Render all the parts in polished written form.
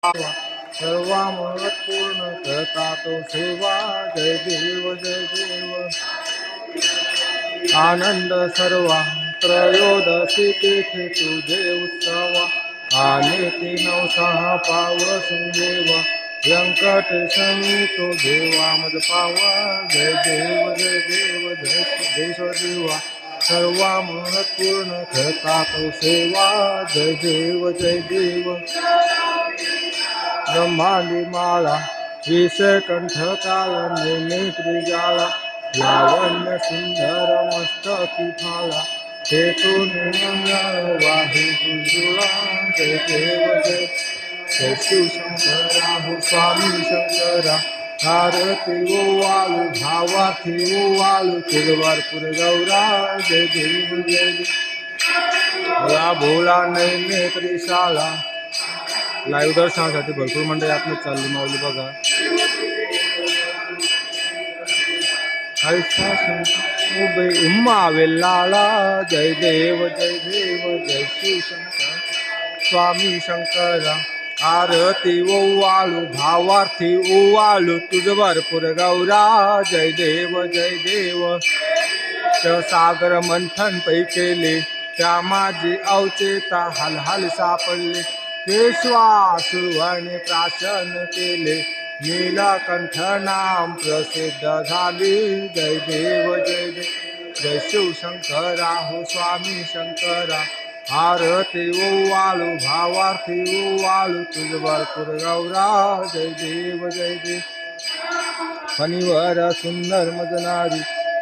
सर्वा पूर्ण करता तो सेवा जय देव जय देव आनंद सर्वा त्रयोदशी तिथे तुझे उत्सवा आणि ती नवसा पावसून देवा व्यंकटेशमी तो देवा मज पावा जय देव जय देव जय सिद्धेश्वर देवा सर्वा पूर्ण करता तो सेवा जय देव जय देव ब्रह्मांडी माळा विषय कंठ काला नेत्री जाला लावण्य सुंदर मस्तकी फाला हेतून वाहे गुरुला जय देव जय जय शिवशंकरा हो स्वामी शंकरा आरती ओवाळू भावार्थी ओवाळू तिलवारपूर गौरा जय देव जय देव भोला नेत्री शाळा लाईव्ह दर्शनासाठी भरपूर मंडळी आपली चालली माऊली बघा उभे उम्मा वेल्लाला जय देव जय शिवशंकर स्वामी शंकरा आरती ओवाळू भावार्थी ओवाळू तुझ भरपूर गौरा जय देव सागर मंथन पै केले त्या माझी अवचेता हाल सापडले केशवासुरवाने प्राशन केले नीलकंठ नाम प्रसिद्ध झाली जय देव जय शिवशंकरा हो स्वामी शंकरा आरती ओवाळू भावार्थी ओवाळू तुझ भरपूर गौरा जय देव फणीवर सुंदर मजनारी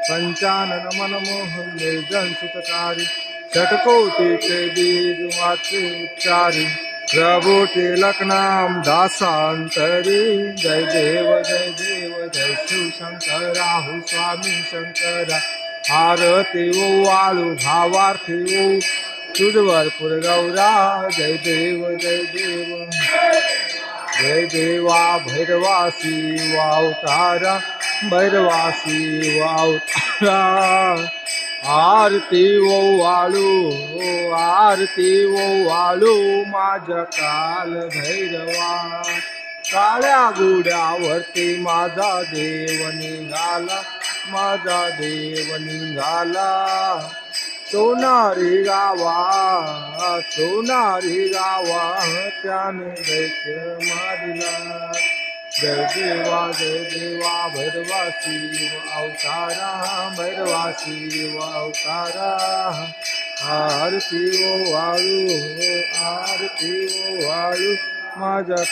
पंचानन मनमोहन निर्जन सुतकारी षटकोटीचे बीज वाचे उच्चारी प्रभु तिलक नाम दासांतरी जय देव जय शिवशंकरा हो स्वामी शंकरा आरती ओवाळू भावार्थी ओ तुझ भरपूर गौरा जय देव जय देवा भैरवासी वावतारा भैरवासी वावतारा आरती ओवाळू माझ्या काल भैरवा काळ्या गुड्यावरती माझा देव निघाला सोनारी गावा त्याने दैत्य मारिला जय देवा भैरवासी अवतारा आरती ओवाळू माझ्या